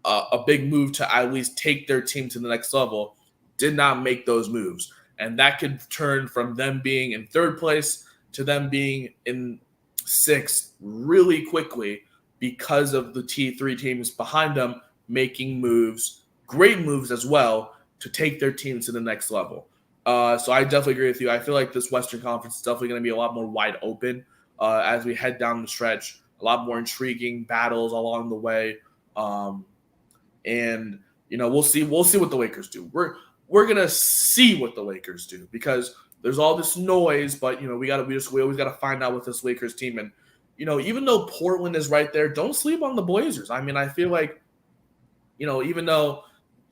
a big move to at least take their team to the next level, did not make those moves. And that could turn from them being in third place to them being in sixth really quickly because of the T3 teams behind them making moves, great moves as well, to take their team to the next level. So I definitely agree with you. I feel like this Western Conference is definitely going to be a lot more wide open as we head down the stretch. A lot more intriguing battles along the way. And we'll see what the Lakers do. We're gonna see what the Lakers do because there's all this noise, but we always gotta find out with this Lakers team. And even though Portland is right there, don't sleep on the Blazers. I mean, I feel like even though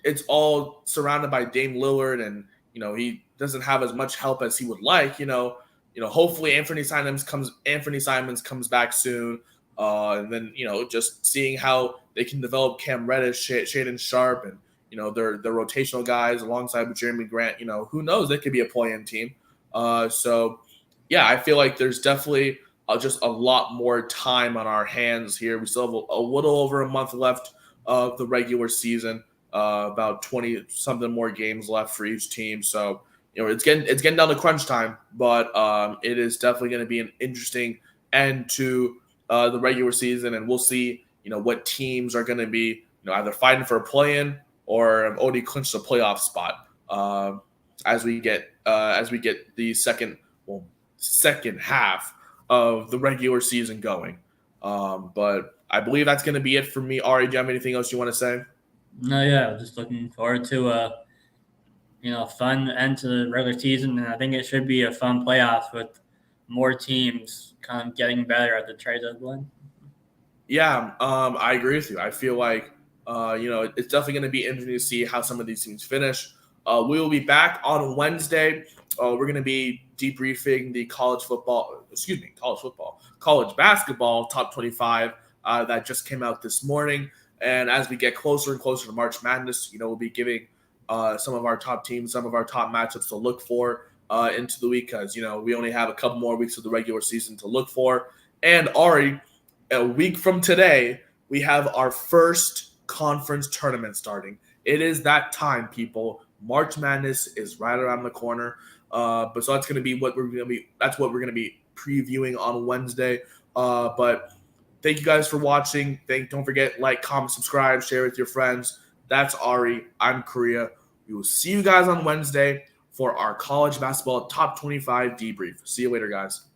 it's all surrounded by Dame Lillard and he doesn't have as much help as he would like. Hopefully Anthony Simons comes back soon. And then just seeing how they can develop Cam Reddish, Shaden Sharp, and their rotational guys alongside with Jeremy Grant. Who knows? They could be a play-in team. So yeah, I feel like there's definitely just a lot more time on our hands here. We still have a little over a month left of the regular season. About 20 something more games left for each team. So it's getting down to crunch time, but it is definitely going to be an interesting end to the regular season, and we'll see what teams are going to be either fighting for a play-in or have already clinched a playoff spot as we get the second half of the regular season going. But I believe that's going to be it for me. Ari, do you have anything else you want to say? No, yeah, just looking forward to fun end to the regular season, and I think it should be a fun playoffs with more teams kind of getting better at the trade deadline. Yeah, I agree with you. I feel like it's definitely going to be interesting to see how some of these teams finish. We will be back on Wednesday. We're going to be debriefing the college basketball top 25 that just came out this morning. And as we get closer and closer to March Madness, we'll be giving some of our top teams, some of our top matchups to look for into the week because, we only have a couple more weeks of the regular season to look for. And Ari, a week from today, we have our first conference tournament starting. It is that time, people. March Madness is right around the corner. But so that's going to be what we're going to be. That's what we're going to be previewing on Wednesday. But thank you guys for watching. Don't forget, like, comment, subscribe, share with your friends. That's Ari. I'm Korea. We will see you guys on Wednesday for our college basketball top 25 debrief. See you later, guys.